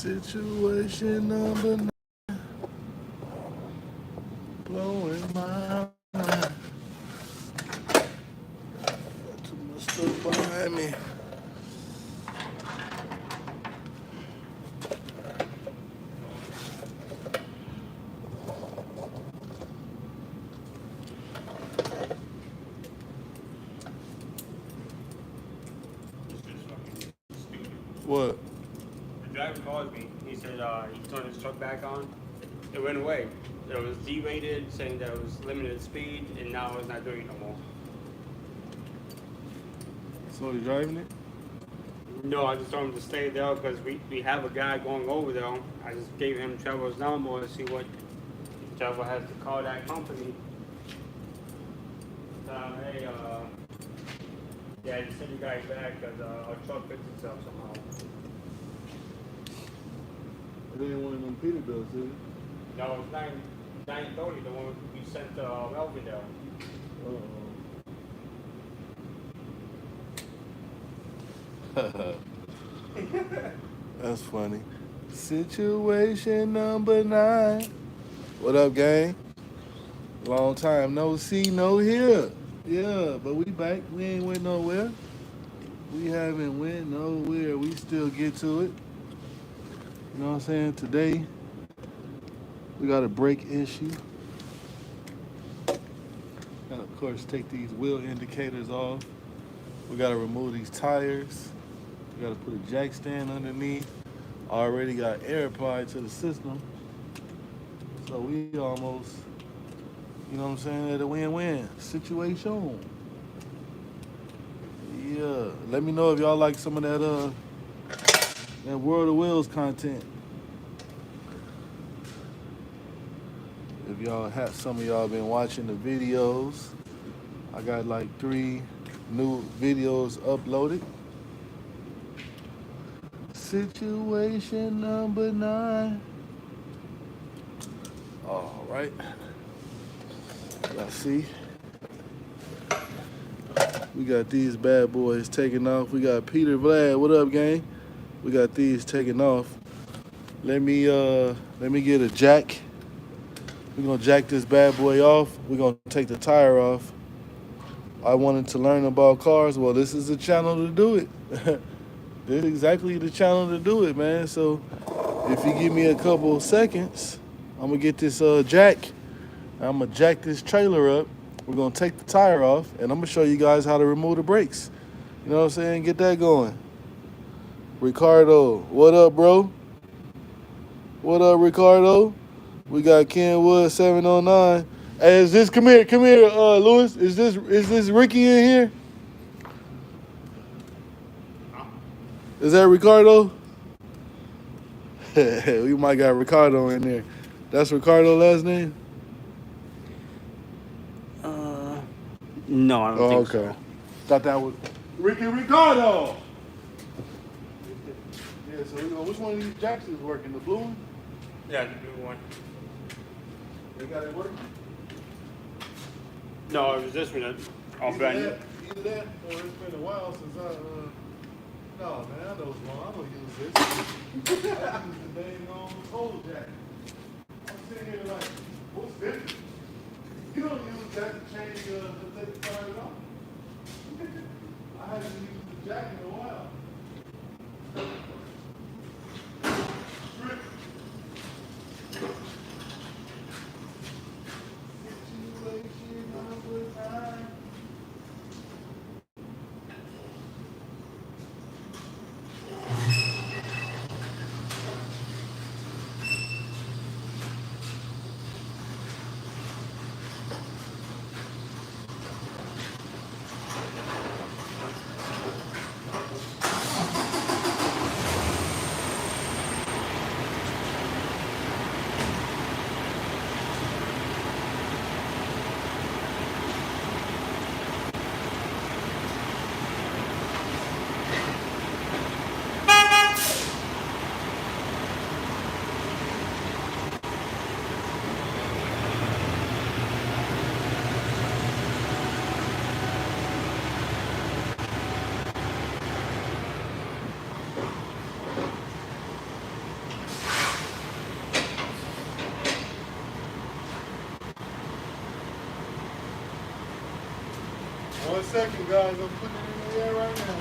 Situation number 9, blowing my mind. Got too much stuff behind me. What? The driver called me. He said he turned his truck back on. It went away. It was D-rated, saying that it was limited speed, and now it's not doing it no more. So you driving it? No, I just told him to stay there because we have a guy going over there. I just gave him Trevor's number to see what Trevor has to call that company. Hey, yeah, just send you guys back because our truck fixed itself somehow. They didn't want them Peterbilts, did they? No, it's 930, the one we sent to Melvindale. That's funny. Situation number 9. What up, gang? Long time no see, no hear. Yeah, but we back. We ain't went nowhere. We haven't went nowhere. We still get to it. You know what I'm saying? Today, we got a brake issue. And of course, take these wheel indicators off. We gotta remove these tires. We gotta put a jack stand underneath. Already got air applied to the system. So we almost, you know what I'm saying, at a win-win situation. Yeah. Let me know if y'all like some of that World of Wheels content. If y'all have, some of y'all been watching the videos. I got like 3 new videos uploaded. Situation number 9. All right. Let's see. We got these bad boys taking off. We got Peter Vlad. What up, gang? We got these taking off. Let me get a jack. We're gonna jack this bad boy off. We're gonna take the tire off. I wanted to learn about cars. Well, this is the channel to do it. This is exactly the channel to do it, man. So if you give me a couple seconds, I'm gonna get this jack. I'm gonna jack this trailer up. We're gonna take the tire off, and I'm gonna show you guys how to remove the brakes. You know what I'm saying? Get that going. Ricardo, what up, bro? What up, Ricardo? We got Kenwood 709. Hey, is this come here, Lewis? Is this Ricky in here? Is that Ricardo? We might got Ricardo in there. That's Ricardo last name? No, I don't think so. Thought that was Ricky Ricardo. Yeah, so which one of these jacks is working? The blue one? Yeah, the blue one. They got it working? No, it was this one. I'll bet you. Either that, or it's been a while since no, man, I know it's wrong. I'm going to use this. I use the dang old jack. I'm sitting here like, what's different? You don't use that to change to take the tires off. I haven't used the jack in a while. Situation number 9. 1 second, guys. I'm putting it in the air right now.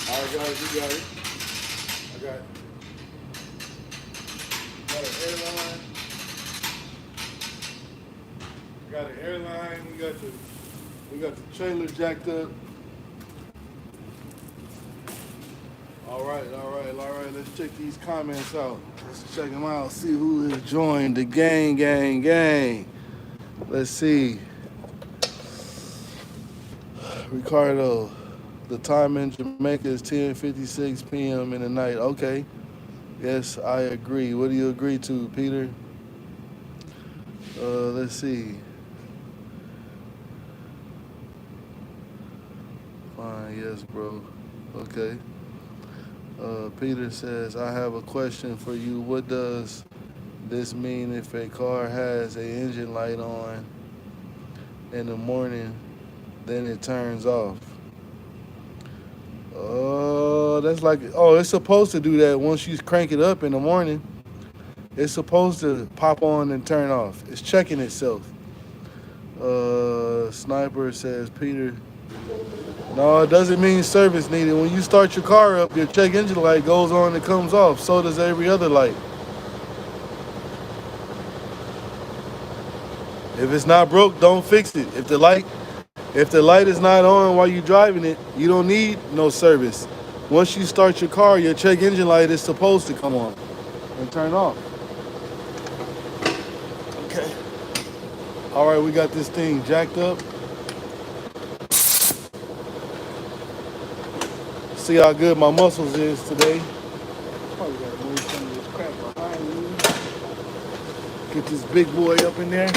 All right, guys, you got it. I got an airline. Got an airline. We got the trailer jacked up. All right. Let's check these comments out. Let's check them out. See who has joined the gang. Let's see. Ricardo, the time in Jamaica is 10:56 p.m. in the night. Okay. Yes, I agree. What do you agree to, Peter? Let's see. Fine, yes, bro. Okay. Peter says, I have a question for you. What does this mean if a car has an engine light on in the morning, then it turns off? It's supposed to do that once you crank it up in the morning. It's supposed to pop on and turn off. It's checking itself. Sniper says, Peter, no, it doesn't mean service needed. When you start your car up, your check engine light goes on and comes off. So does every other light. If it's not broke, don't fix it. If the light is not on while you're driving it, you don't need no service. Once you start your car, your check engine light is supposed to come on and turn off. Okay. All right, we got this thing jacked up. See how good my muscles is today. Probably gotta move some of this crap behind me. Get this big boy up in there.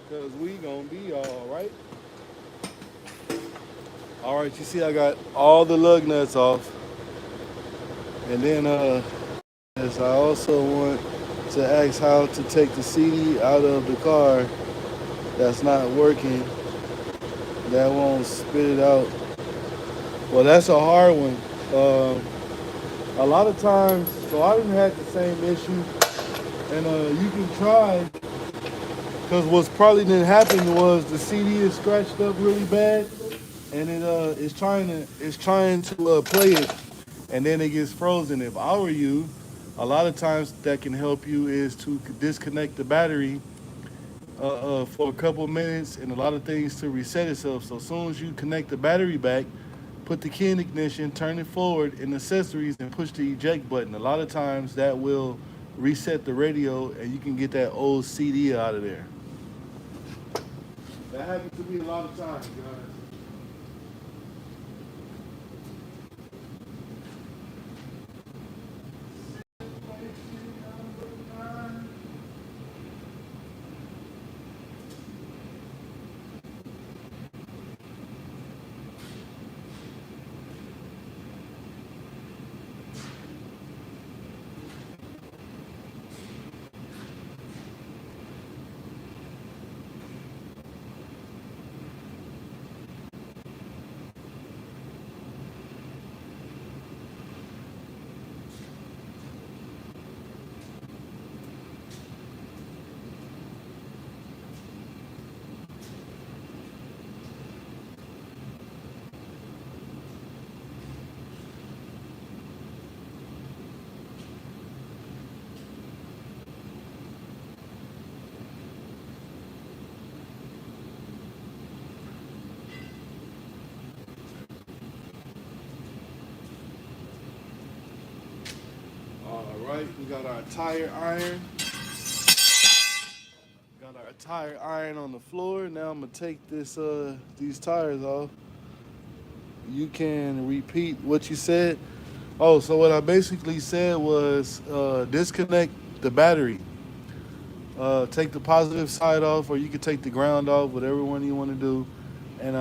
Because we gonna be all right. All right, you see I got all the lug nuts off. And then yes, I also want to ask how to take the CD out of the car that's not working. That won't spit it out. Well, that's a hard one. A lot of times, so I didn't have the same issue. And you can try. Because what's probably didn't happen was the CD is scratched up really bad, and it is trying to play it, and then it gets frozen. If I were you, a lot of times that can help you is to disconnect the battery for a couple minutes, and a lot of things to reset itself. So as soon as you connect the battery back, put the key in ignition, turn it forward in accessories, and push the eject button. A lot of times that will reset the radio, and you can get that old CD out of there. That happens to me a lot of times, guys. All right, we got our tire iron. Got our tire iron on the floor. Now I'm gonna take these tires off. You can repeat what you said. Oh, so what I basically said was disconnect the battery. Take the positive side off, or you can take the ground off, whatever one you want to do, and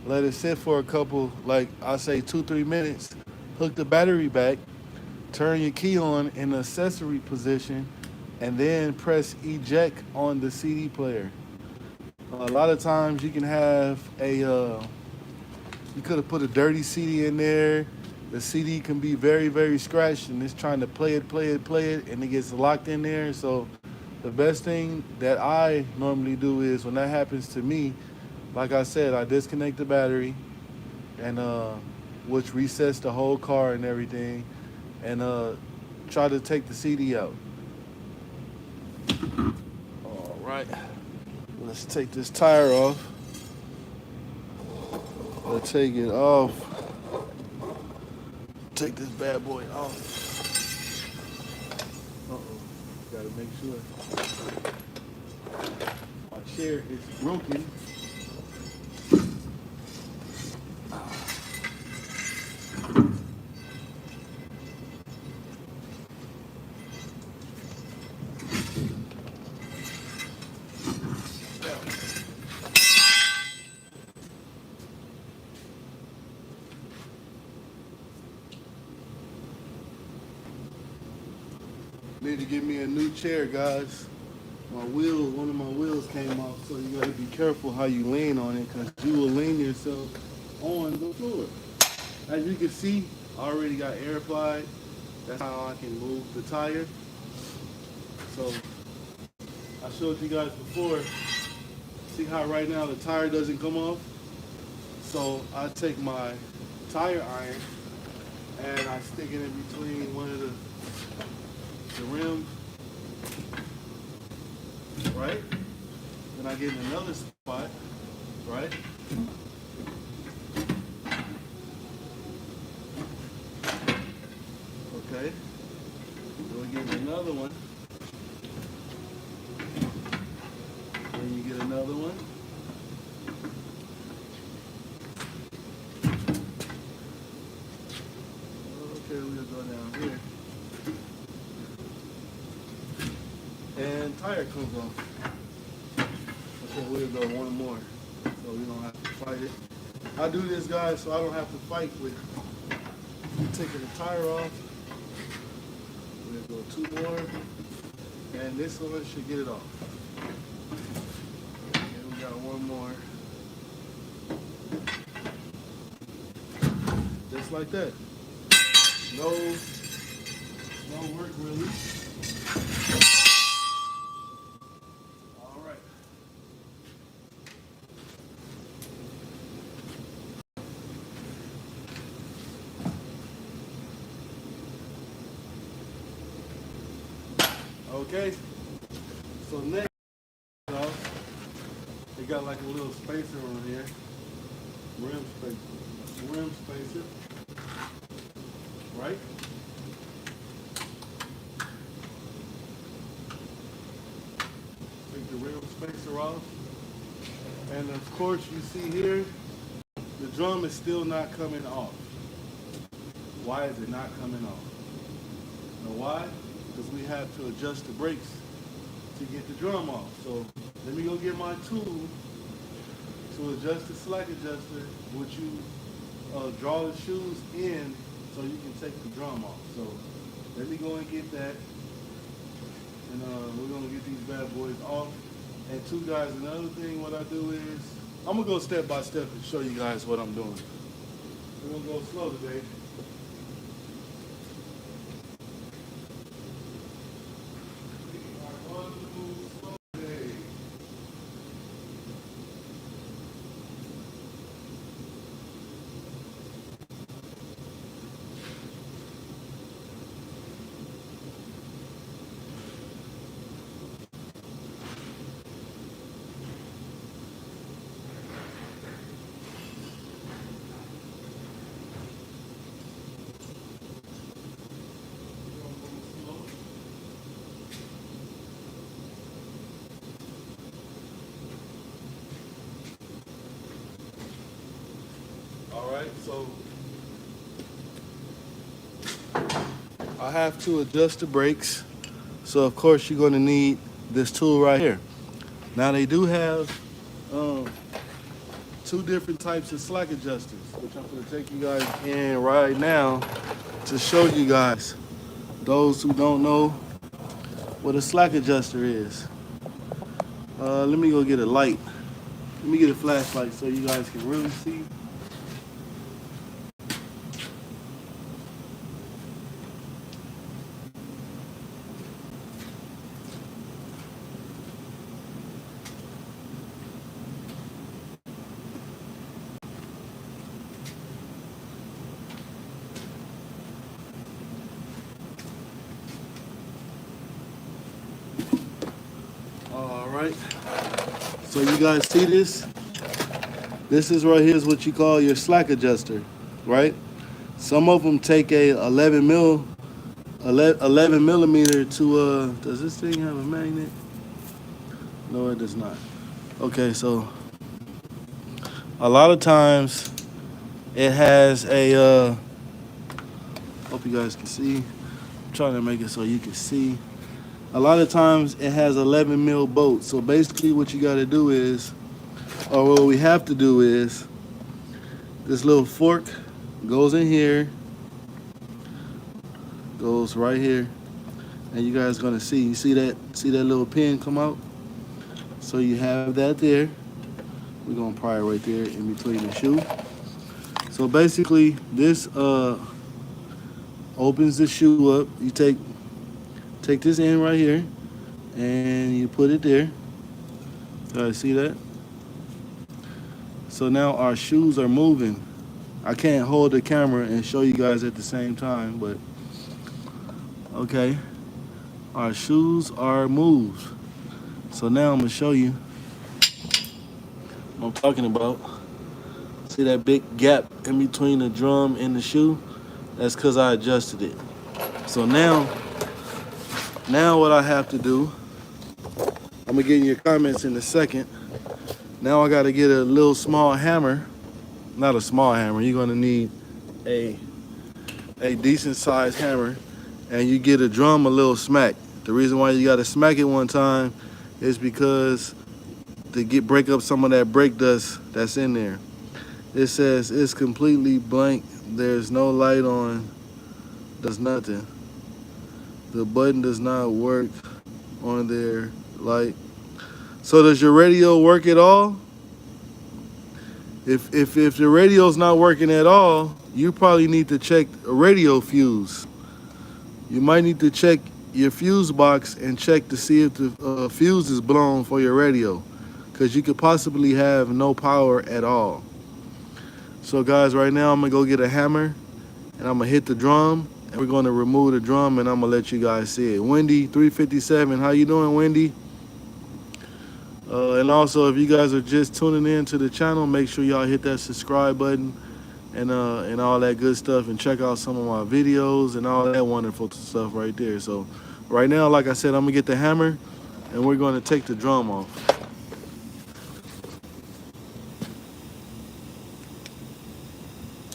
let it sit for a couple, like I say, 2-3 minutes. Hook the battery back, turn your key on in the accessory position, and then press eject on the CD player. A lot of times you can have you could have put a dirty CD in there. The CD can be very, very scratched, and it's trying to play it, and it gets locked in there. So the best thing that I normally do is when that happens to me, like I said, I disconnect the battery, and which resets the whole car and everything, and try to take the CD out. All right, let's take this tire off. Let's take it off. Take this bad boy off. Uh-oh, gotta make sure. My chair is broken. Need to get me a new chair, guys. One of my wheels came off, so you gotta be careful how you lean on it, because you will lean yourself on the floor. As you can see, I already got air applied. That's how I can move the tire. So I showed you guys before. See how right now the tire doesn't come off? So I take my tire iron and I stick it in between one of the rim, right? Then I get in another spot, right? Okay. Then we get another one. Then you get another one. Okay, we'll go down here. And tire comes off. Okay, we'll go one more, so we don't have to fight it. I do this, guys, so I don't have to fight with taking the tire off. We'll go 2 more, and this one should get it off. And we got 1 more. Just like that. No work really. Okay, so next, they got like a little spacer on here, rim spacer. rim spacer, right? Take the rim spacer off. And of course you see here, the drum is still not coming off. Why is it not coming off? Now why? Because we have to adjust the brakes to get the drum off. So let me go get my tool to adjust the slack adjuster, which you draw the shoes in so you can take the drum off. So let me go and get that. And we're gonna get these bad boys off. And two guys, another thing what I do is, I'm gonna go step by step and show you guys what I'm doing. We're gonna go slow today. All right, so I have to adjust the brakes. So of course you're gonna need this tool right here. Now they do have two different types of slack adjusters, which I'm gonna take you guys in right now to show you guys, those who don't know what a slack adjuster is. Let me go get a light. Let me get a flashlight so you guys can really see. All right, so you guys see this? This is right here is what you call your slack adjuster, right? Some of them take a 11 millimeter to, does this thing have a magnet? No, it does not. Okay, so a lot of times it has a, hope you guys can see. I'm trying to make it so you can see. A lot of times it has 11 mil bolts. So basically what you gotta do is, or what we have to do is, this little fork goes in here, goes right here, and you guys gonna see, you see that little pin come out? So you have that there. We're gonna pry it right there in between the shoe. So basically this opens the shoe up. You take this end right here and you put it there. You guys see that? So now our shoes are moving. I can't hold the camera and show you guys at the same time, but okay. Our shoes are moved. So now I'm gonna show you what I'm talking about. See that big gap in between the drum and the shoe? That's because I adjusted it. So now what I have to do, I'm gonna get in your comments in a second. Now I gotta get a little small hammer. Not a small hammer, you're gonna need a decent sized hammer, and you get a drum a little smack. The reason why you gotta smack it one time is because to break up some of that brake dust that's in there. It says it's completely blank. There's no light on, does nothing. The button does not work on their light. So does your radio work at all? If the radio's not working at all, you probably need to check a radio fuse. You might need to check your fuse box and check to see if the fuse is blown for your radio, because you could possibly have no power at all. So guys, right now I'm gonna go get a hammer and I'm gonna hit the drum, and we're gonna remove the drum, and I'm gonna let you guys see it. Wendy 357, how you doing, Wendy? And also, if you guys are just tuning in to the channel, make sure y'all hit that subscribe button and all that good stuff, and check out some of my videos and all that wonderful stuff right there. So right now, like I said, I'm gonna get the hammer and we're gonna take the drum off.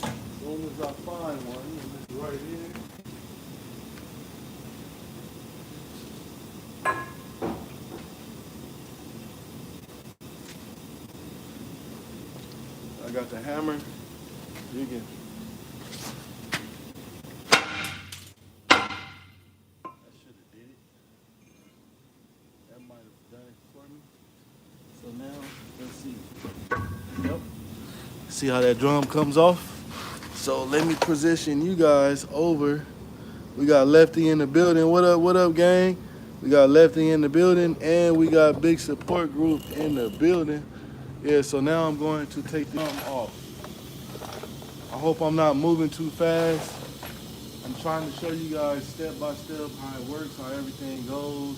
As soon as I find one, and it's right here. I got the hammer. You can. That should have did it. That might have done it for me. So now, let's see. Yep. See how that drum comes off? So let me position you guys over. We got Lefty in the building. What up, gang? We got Lefty in the building, and we got Big Support Group in the building. Yeah, so now I'm going to take the drum off. I hope I'm not moving too fast. I'm trying to show you guys step by step how it works, how everything goes.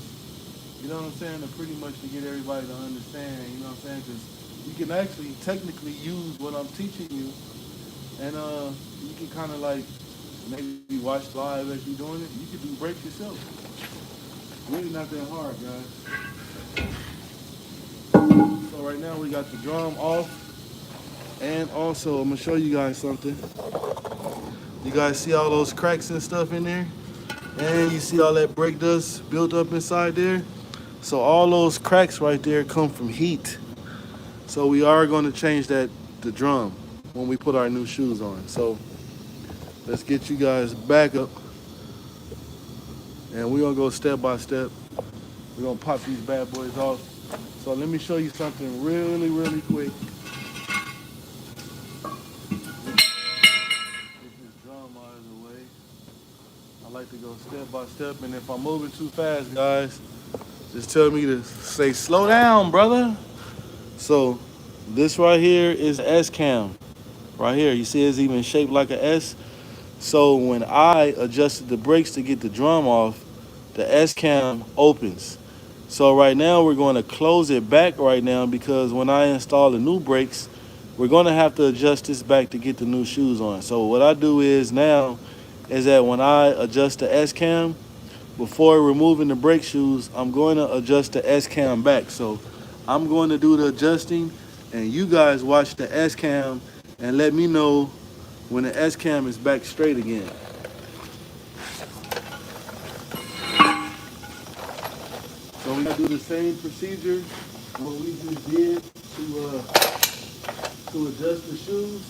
You know what I'm saying? To pretty much to get everybody to understand, you know what I'm saying? Because you can actually technically use what I'm teaching you, and you can kind of like maybe watch live as you're doing it. You can do breaks yourself. Really not that hard, guys. So right now we got the drum off, and also I'm gonna show you guys something. You guys see all those cracks and stuff in there? And you see all that brake dust built up inside there? So all those cracks right there come from heat. So we are going to change the drum when we put our new shoes on. So let's get you guys back up. And we're going to go step by step. We're going to pop these bad boys off. So let me show you something really, really quick. I like to go step by step, and if I'm moving too fast, guys, just tell me to say, slow down, brother. So this right here is S-cam. Right here, you see it's even shaped like an S. So when I adjusted the brakes to get the drum off, the S-cam opens. So right now we're going to close it back right now, because when I install the new brakes, we're going to have to adjust this back to get the new shoes on. So what I do is now is that when I adjust the S-cam, before removing the brake shoes, I'm going to adjust the S-cam back. So I'm going to do the adjusting, and you guys watch the S-cam and let me know when the S-cam is back straight again. So we're going to do the same procedure what we just did to adjust the shoes.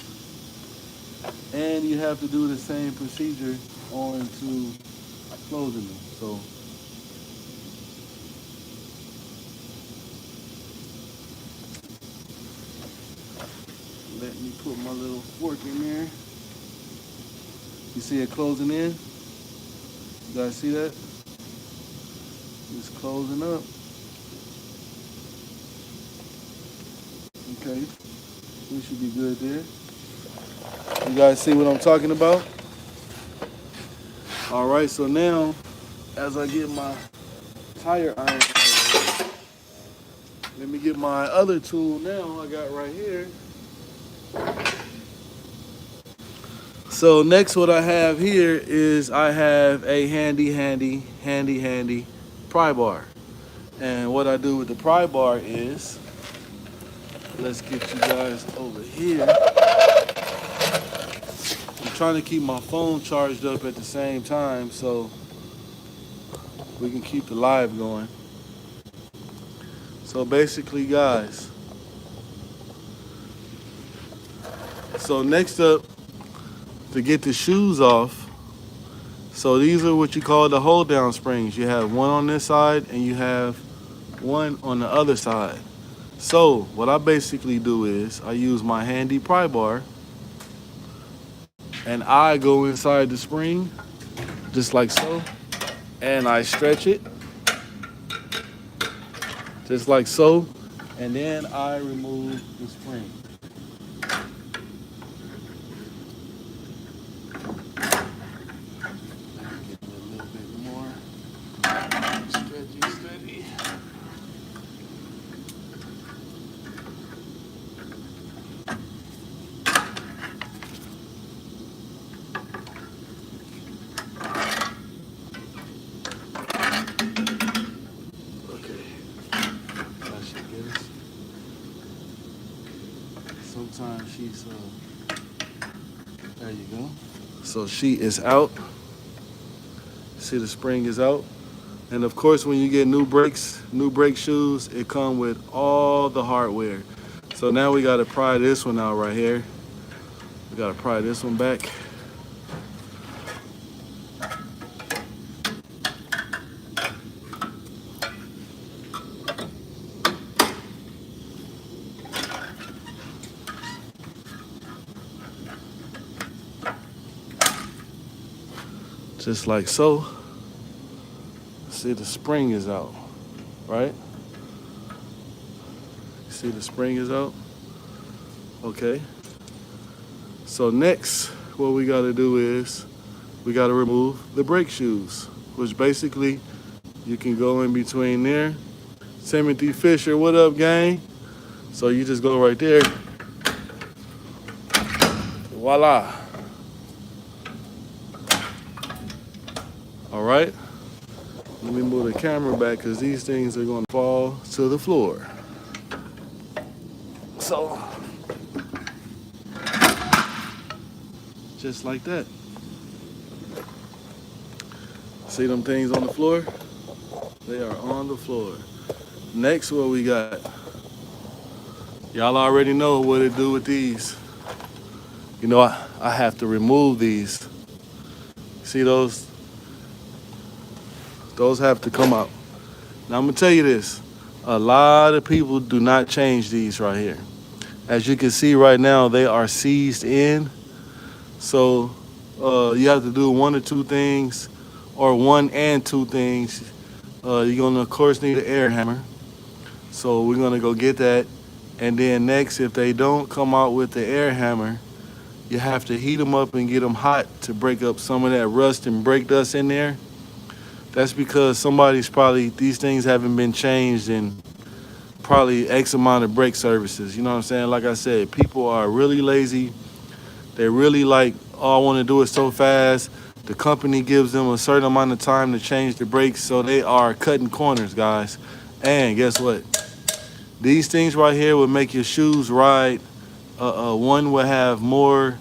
And you have to do the same procedure on to closing them. So let me put my little fork in there. You see it closing in? You guys see that? It's closing up. Okay, we should be good there. You guys see what I'm talking about? All right, so now, as I get my tire iron, let me get my other tool now I got right here. So next what I have here is I have a handy pry bar. And what I do with the pry bar is, let's get you guys over here. I'm trying to keep my phone charged up at the same time so we can keep the live going. So basically, guys, so next up, to get the shoes off, so these are what you call the hold down springs. You have one on this side and you have one on the other side. So what I basically do is I use my handy pry bar and I go inside the spring just like so, and I stretch it just like so, and then I remove the spring. sometimes she's, there you go. So she is out. See, the spring is out. And of course, when you get new brakes, new brake shoes, it come with all the hardware. So now we gotta pry this one out right here. We gotta pry this one back. Just like so. See, the spring is out, right? See, the spring is out. Okay. So next, what we gotta do is we gotta remove the brake shoes, which basically you can go in between there. Timothy Fisher, what up, gang? So you just go right there. Voila. All right. Let me move the camera back because these things are gonna fall to the floor. So, just like that. See them things on the floor? They are on the floor. Next, what we got? Y'all already know what to do with these. You know, I have to remove these. See those? Those have to come out. Now I'm gonna tell you this. A lot of people do not change these right here. As you can see right now, they are seized in. So you have to do one or two things, or one and two things. You're gonna, of course, need an air hammer. So we're gonna go get that. And then next, if they don't come out with the air hammer, you have to heat them up and get them hot to break up some of that rust and brake dust in there. That's because these things haven't been changed in probably X amount of brake services. You know what I'm saying? Like I said, people are really lazy. They're really like, all I want to do is so fast. The company gives them a certain amount of time to change the brakes, so they are cutting corners, guys. And guess what? These things right here will make your shoes ride. One will have more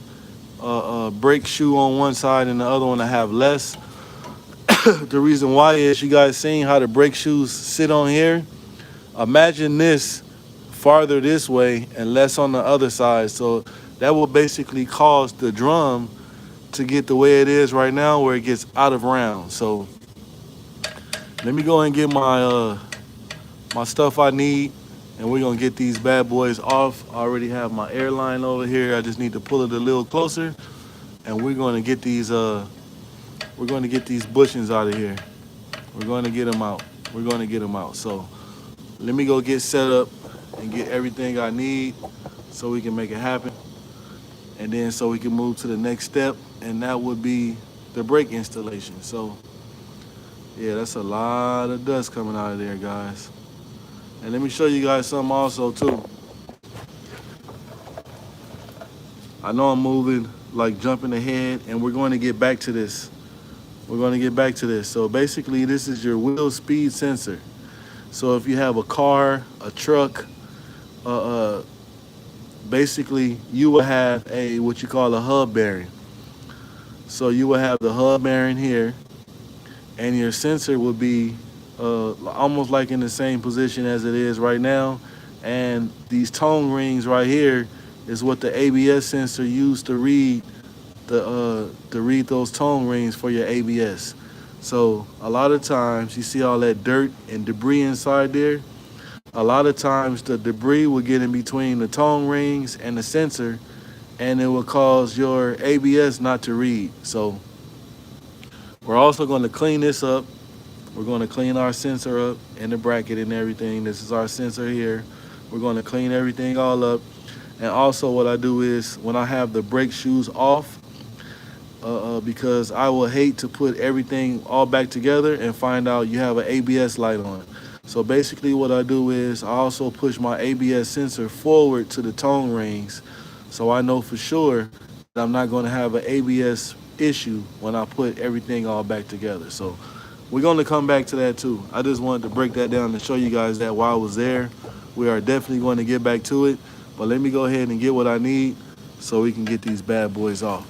brake shoe on one side and the other one will have less. The reason why is you guys seen how the brake shoes sit on here? Imagine this farther this way and less on the other side. So that will basically cause the drum to get the way it is right now, where it gets out of round. So let me go and get my my stuff I need, and we're gonna get these bad boys off. I already have my airline over here. I just need to pull it a little closer, and we're gonna get these bushings out of here. We're gonna get them out. We're gonna get them out. So let me go get set up and get everything I need so we can make it happen. And then so we can move to the next step, and that would be the brake installation. So yeah, that's a lot of dust coming out of there, guys. And let me show you guys something also too. I know I'm moving, like jumping ahead, and we're going to get back to this. We're going to get back to this. So basically, this is your wheel speed sensor. So if you have a car, a truck, basically you will have what you call a hub bearing. So you will have the hub bearing here, and your sensor will be almost like in the same position as it is right now. And these tone rings right here is what the ABS sensor used to read those tone rings for your ABS. So a lot of times you see all that dirt and debris inside there. A lot of times the debris will get in between the tone rings and the sensor, and it will cause your ABS not to read. So we're also going to clean this up. We're going to clean our sensor up and the bracket and everything. This is our sensor here. We're going to clean everything all up. And also what I do is when I have the brake shoes off, because I will hate to put everything all back together and find out you have an ABS light on. So basically what I do is I also push my ABS sensor forward to the tone rings, so I know for sure that I'm not going to have an ABS issue when I put everything all back together. So we're going to come back to that too. I just wanted to break that down and show you guys that while I was there. We are definitely going to get back to it. But let me go ahead and get what I need so we can get these bad boys off.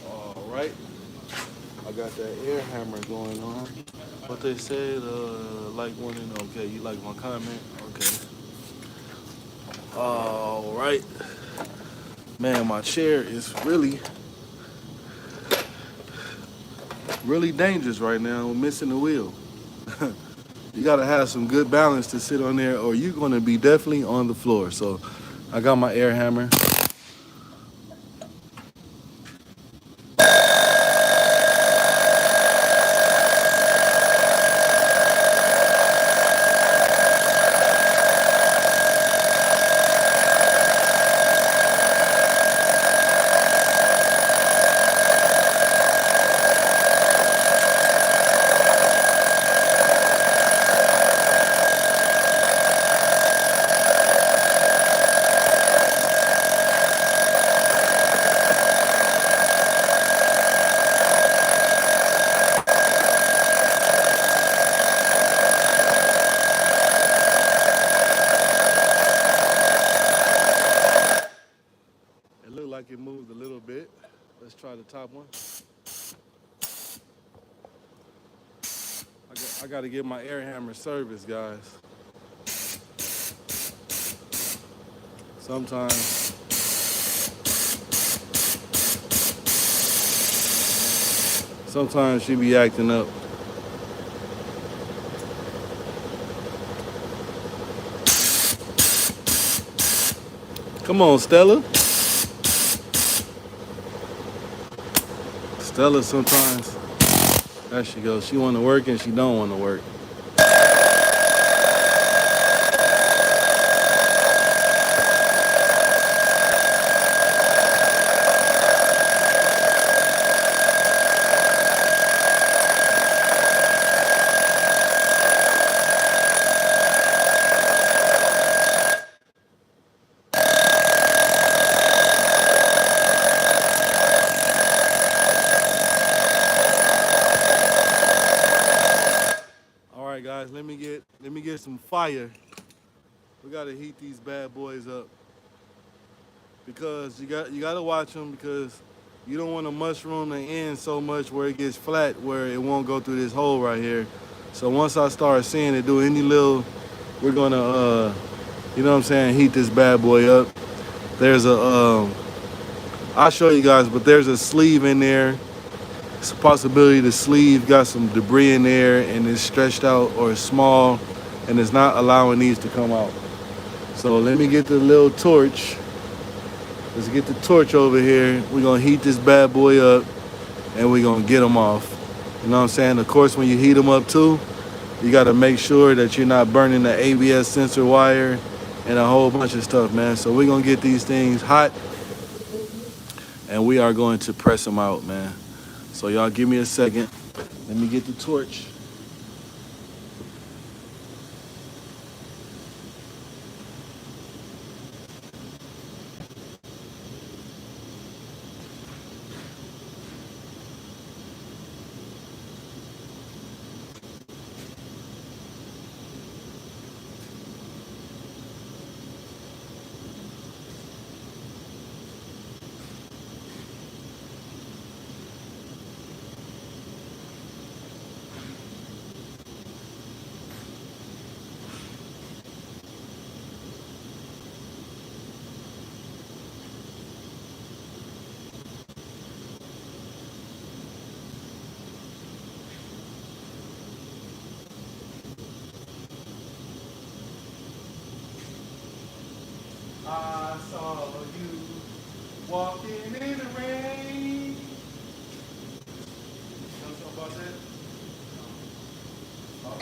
All right, I got that air hammer going on. What they said, like one in, okay, you like my comment? Okay. All right. Man, my chair is really dangerous right now. I'm missing the wheel. You gotta have some good balance to sit on there or you're gonna be definitely on the floor. So I got my air hammer. It looked like it moved a little bit. Let's try the top one. I got to get my air hammer service, guys. Sometimes she be acting up. Come on, Stella. Stella sometimes, there she goes. She want to work and she don't want to work. All right, guys, let me get some fire. We gotta heat these bad boys up because you gotta watch them because you don't want to mushroom the end so much where it gets flat where it won't go through this hole right here. So once I start seeing it do any little, we're gonna you know what I'm saying, heat this bad boy up. There's a I'll show you guys, but there's a sleeve in there. It's a possibility the sleeve got some debris in there and it's stretched out or it's small and it's not allowing these to come out. So let me get the little torch. Let's get the torch over here. We're gonna heat this bad boy up and we're gonna get them off. You know what I'm saying? Of course, when you heat them up too, you gotta make sure that you're not burning the ABS sensor wire and a whole bunch of stuff, man. So we're gonna get these things hot and we are going to press them out, man. So y'all give me a second. Let me get the torch. I saw you walking in the rain. You know something about that? I was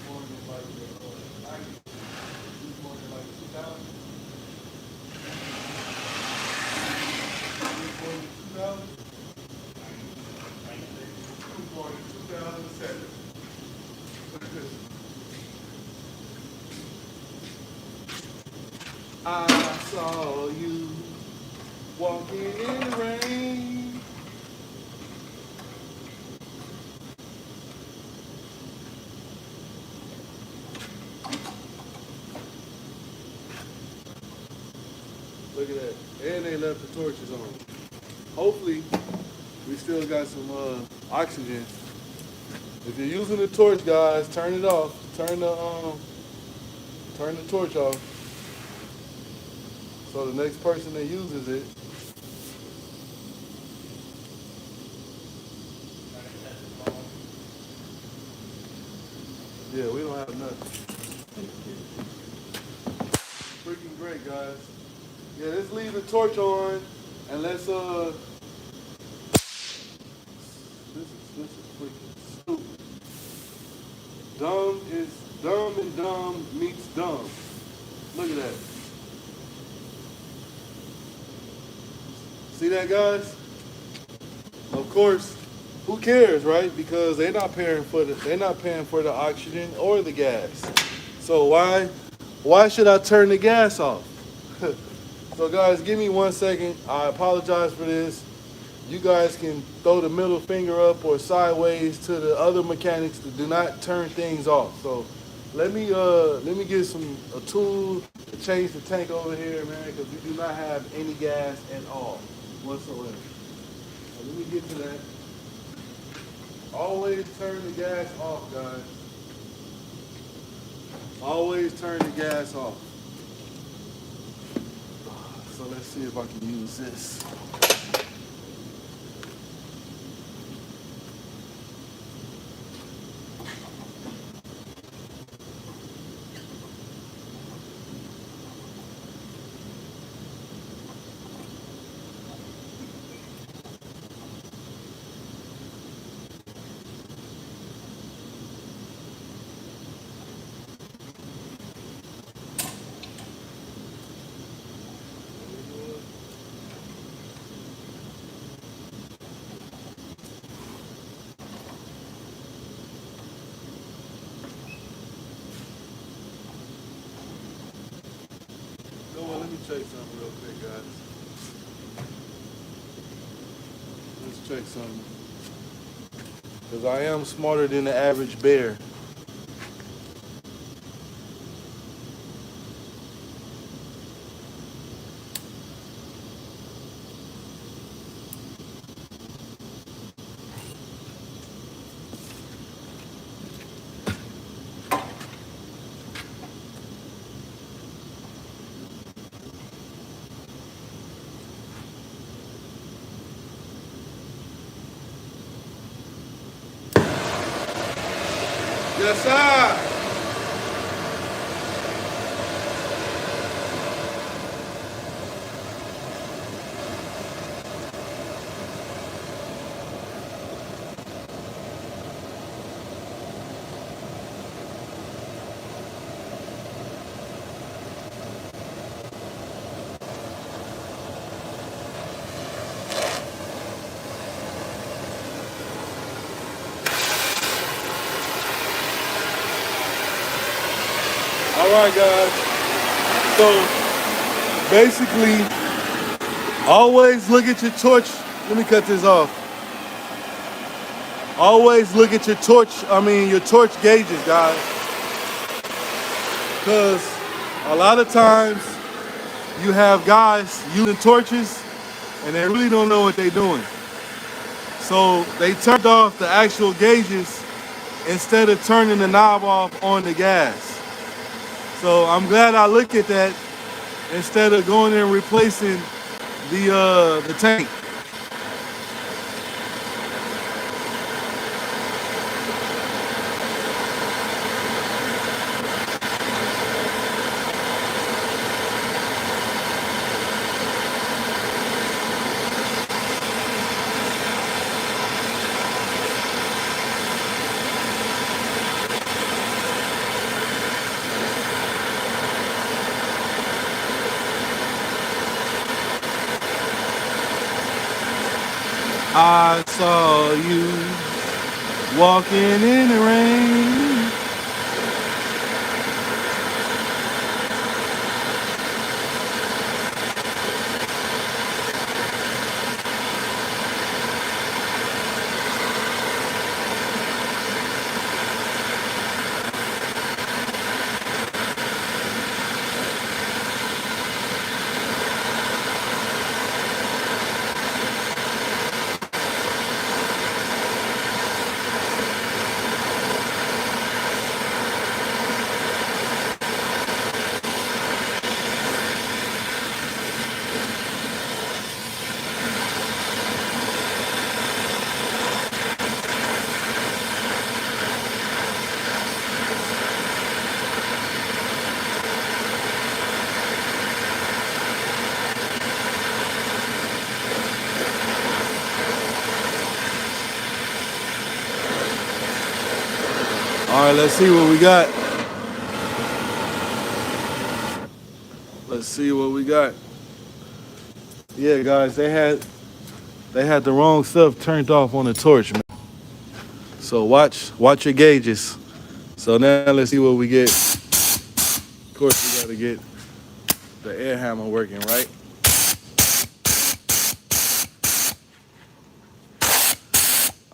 born in like the 90s. You was born in like 2000. You was born in 2000. You was born in 2007. I saw you walking in the rain. Look at that. And they left the torches on. Hopefully, we still got some oxygen. If you're using the torch, guys, turn it off. Turn the torch off. So the next person that uses it. Yeah, we don't have nothing. Freaking great, guys. Yeah, let's leave the torch on and let's this is freaking stupid. Dumb and dumb meets dumb. Look at that. See that, guys? Of course, who cares, right? Because they're not paying for the oxygen or the gas. So why should I turn the gas off? So guys, give me 1 second. I apologize for this. You guys can throw the middle finger up or sideways to the other mechanics to do not turn things off. So let me get a tool to change the tank over here, man, because we do not have any gas at all whatsoever. So let me get to that. Always turn the gas off, guys. Always turn the gas off. So let's see if I can use this. Let me check something real quick, guys. Let's check something. Because I am smarter than the average bear. Yes, sir. All right, guys. So basically, always look at your torch. Let me cut this off. Always look at your torch gauges, guys. Because a lot of times you have guys using torches and they really don't know what they're doing. So they turned off the actual gauges instead of turning the knob off on the gas. So I'm glad I looked at that instead of going and replacing the tank. I saw you walking in the rain. All right, let's see what we got. Let's see what we got. Yeah, guys, they had the wrong stuff turned off on the torch, man. So watch your gauges. So now let's see what we get. Of course, we gotta get the air hammer working, right?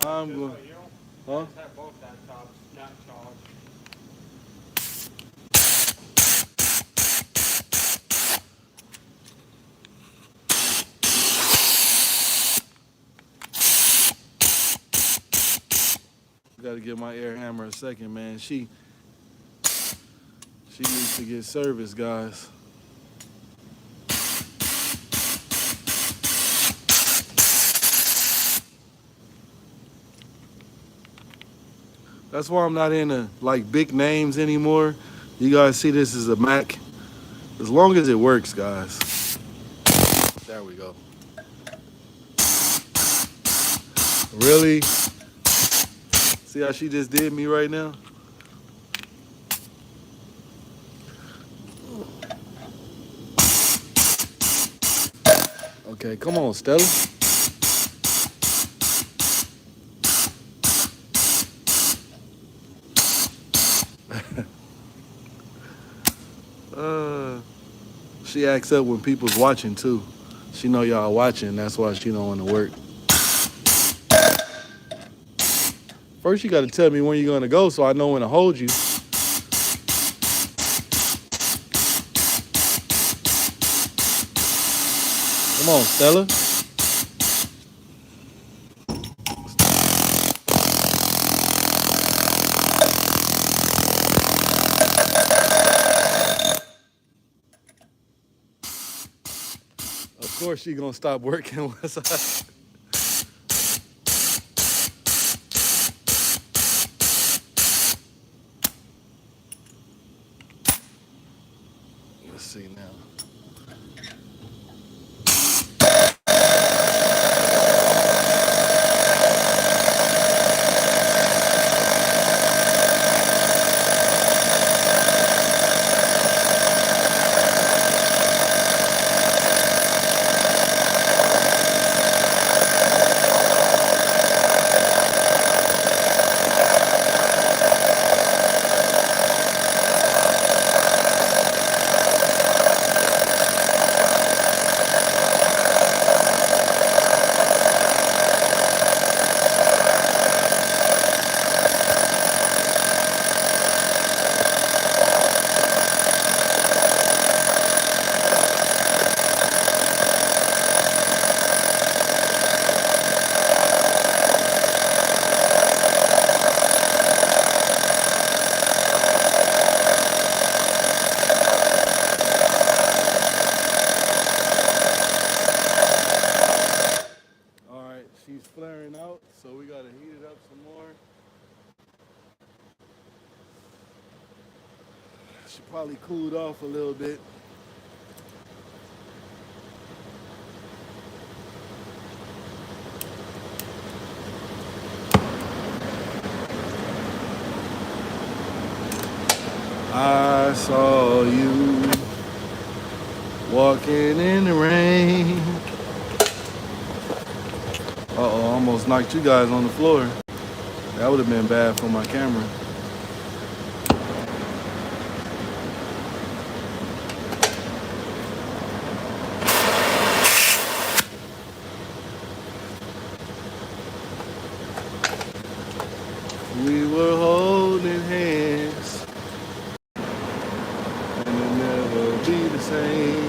I'm going, huh? Just have both laptops not charged. Gotta give my air hammer a second, man. She needs to get service, guys. That's why I'm not into like big names anymore. You guys see this is a Mac. As long as it works, guys. There we go. Really? See how she just did me right now? Okay, come on, Stella. She acts up when people's watching too. She know y'all watching, that's why she don't want to work. First, you got to tell me when you're gonna go so I know when to hold you. Come on, Stella. Of course, she gonna stop working once I. Let's see now. She's flaring out, so we gotta heat it up some more. She probably cooled off a little bit. I saw you walking in the rain. Uh-oh, almost knocked you guys on the floor. That would have been bad for my camera. We were holding hands, and it'll never be the same.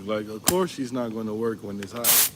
Like, of course she's not going to work when it's hot.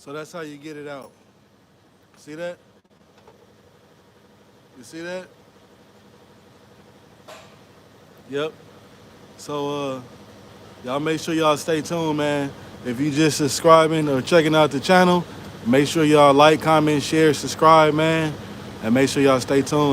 So that's how you get it out. See that? You see that? Yep. So y'all make sure y'all stay tuned, man. If you just subscribing or checking out the channel, make sure y'all like, comment, share, subscribe, man. And make sure y'all stay tuned.